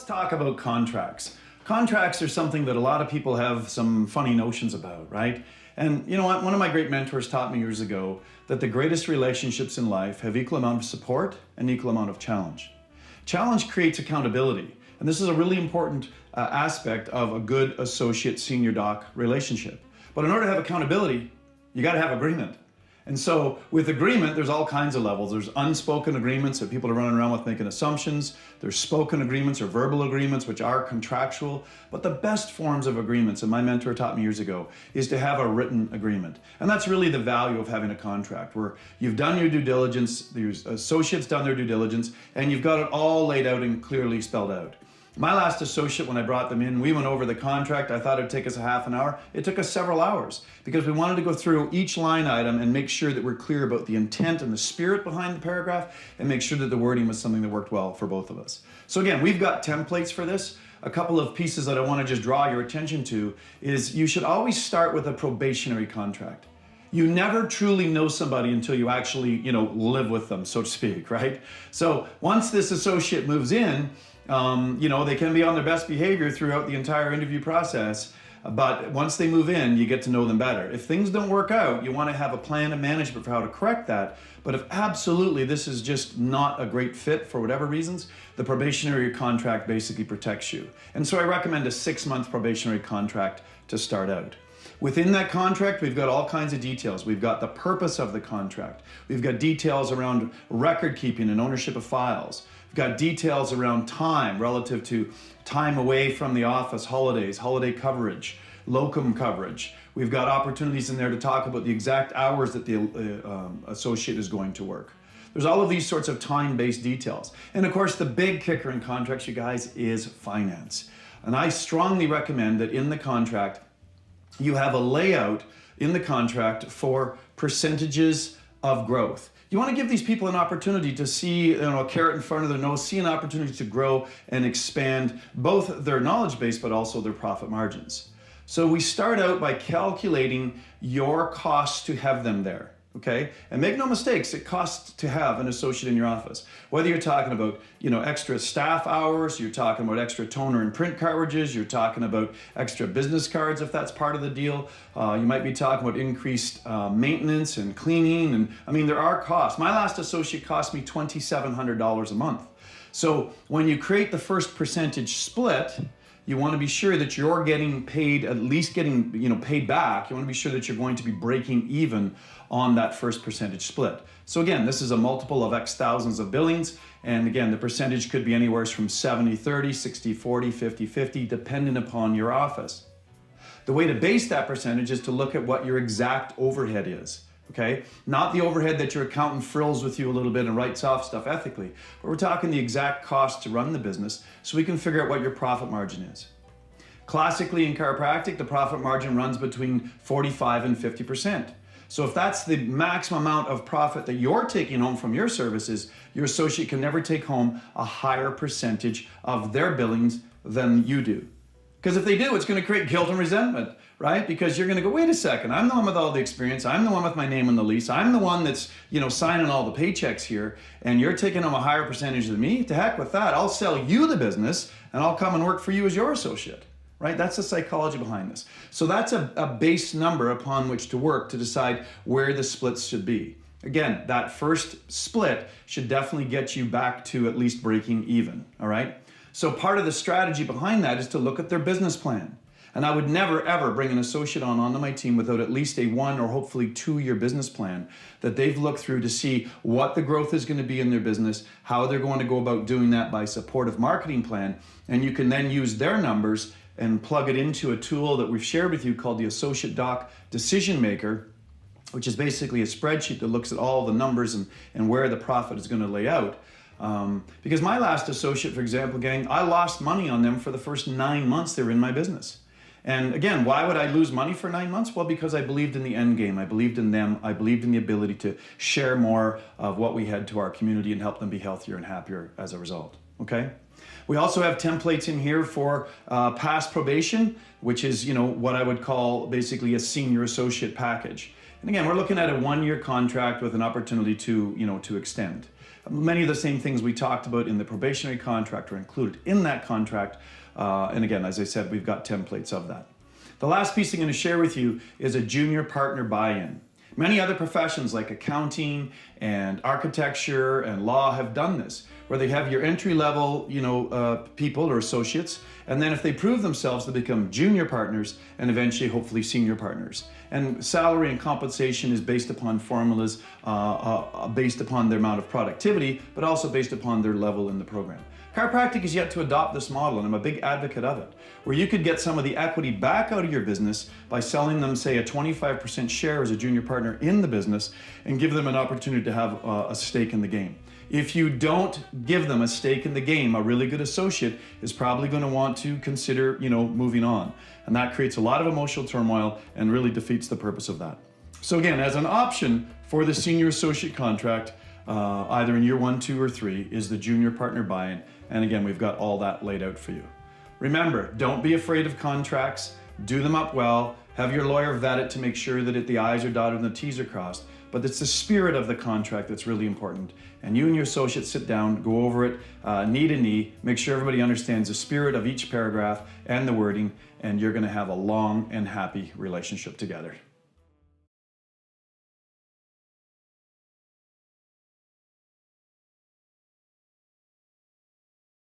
talk about contracts. Contracts are something that a lot of people have some funny notions about, right? And you know what? One of my great mentors taught me years ago that the greatest relationships in life have equal amount of support and equal amount of challenge. Challenge creates accountability. And this is a really important aspect of a good associate senior doc relationship. But in order to have accountability, you got to have agreement. And so with agreement, there's all kinds of levels. There's unspoken agreements that people are running around with making assumptions. There's spoken agreements or verbal agreements, which are contractual. But the best forms of agreements, and my mentor taught me years ago, is to have a written agreement. And that's really the value of having a contract, where you've done your due diligence, your associates done their due diligence, and you've got it all laid out and clearly spelled out. My last associate, when I brought them in, we went over the contract. I thought it'd take us a half an hour. It took us several hours because we wanted to go through each line item and make sure that we're clear about the intent and the spirit behind the paragraph and make sure that the wording was something that worked well for both of us. So again, we've got templates for this. A couple of pieces that I want to just draw your attention to is you should always start with a probationary contract. You never truly know somebody until you actually, live with them, so to speak, right? So once this associate moves in, they can be on their best behavior throughout the entire interview process, but once they move in, you get to know them better. If things don't work out, you want to have a plan of management for how to correct that. But if absolutely this is just not a great fit for whatever reasons, the probationary contract basically protects you. And so I recommend a 6-month probationary contract to start out. Within that contract, we've got all kinds of details. We've got the purpose of the contract. We've got details around record keeping and ownership of files. We've got details around time relative to time away from the office, holidays, holiday coverage, locum coverage. We've got opportunities in there to talk about the exact hours that the associate is going to work. There's all of these sorts of time-based details. And of course, the big kicker in contracts, you guys, is finance. And I strongly recommend that in the contract, you have a layout in the contract for percentages of growth. You want to give these people an opportunity to see a carrot in front of their nose, see an opportunity to grow and expand both their knowledge base, but also their profit margins. So we start out by calculating your costs to have them there. Okay, and make no mistakes, it costs to have an associate in your office. Whether you're talking about, extra staff hours, you're talking about extra toner and print cartridges, you're talking about extra business cards if that's part of the deal. You might be talking about increased maintenance and cleaning, and there are costs. My last associate cost me $2,700 a month. So when you create the first percentage split, you want to be sure that you're getting paid, at least getting paid back. You want to be sure that you're going to be breaking even on that first percentage split. So again, this is a multiple of X thousands of billings. And again, the percentage could be anywhere from 70-30, 60-40, 50-50, depending upon your office. The way to base that percentage is to look at what your exact overhead is. Okay, not the overhead that your accountant frills with you a little bit and writes off stuff ethically, but we're talking the exact cost to run the business so we can figure out what your profit margin is. Classically in chiropractic, the profit margin runs between 45 and 50%. So if that's the maximum amount of profit that you're taking home from your services, your associate can never take home a higher percentage of their billings than you do. Because if they do, it's going to create guilt and resentment, right? Because you're going to go, wait a second, I'm the one with all the experience. I'm the one with my name on the lease. I'm the one that's, signing all the paychecks here. And you're taking home a higher percentage than me. To heck with that. I'll sell you the business and I'll come and work for you as your associate, right? That's the psychology behind this. So that's a base number upon which to work to decide where the splits should be. Again, that first split should definitely get you back to at least breaking even, all right? So part of the strategy behind that is to look at their business plan. And I would never, ever bring an associate onto my team without at least a 1 or hopefully 2-year business plan that they've looked through to see what the growth is going to be in their business, how they're going to go about doing that by supportive marketing plan. And you can then use their numbers and plug it into a tool that we've shared with you called the Associate Doc Decision Maker, which is basically a spreadsheet that looks at all the numbers and where the profit is going to lay out. Because my last associate, for example, gang, I lost money on them for the first 9 months they were in my business. And again, why would I lose money for 9 months? Well, because I believed in the end game. I believed in them. I believed in the ability to share more of what we had to our community and help them be healthier and happier as a result. Okay? We also have templates in here for past probation, which is, what I would call basically a senior associate package. And again, we're looking at a 1-year contract with an opportunity to extend. Many of the same things we talked about in the probationary contract are included in that contract. And again, as I said, we've got templates of that. The last piece I'm going to share with you is a junior partner buy-in. Many other professions like accounting and architecture and law have done this, where they have your entry-level, people or associates, and then if they prove themselves, they become junior partners and eventually, hopefully, senior partners. And salary and compensation is based upon formulas, based upon their amount of productivity, but also based upon their level in the program. Chiropractic is yet to adopt this model, and I'm a big advocate of it, where you could get some of the equity back out of your business by selling them, say, a 25% share as a junior partner in the business and give them an opportunity to have a stake in the game. If you don't give them a stake in the game, a really good associate is probably going to want to consider, moving on. And that creates a lot of emotional turmoil and really defeats the purpose of that. So again, as an option for the senior associate contract, either in year 1, 2, or 3, is the junior partner buy-in. And again, we've got all that laid out for you. Remember, don't be afraid of contracts. Do them up well. Have your lawyer vet it to make sure that the I's are dotted and the T's are crossed. But it's the spirit of the contract that's really important. And you and your associates sit down, go over it knee to knee, make sure everybody understands the spirit of each paragraph and the wording, and you're going to have a long and happy relationship together.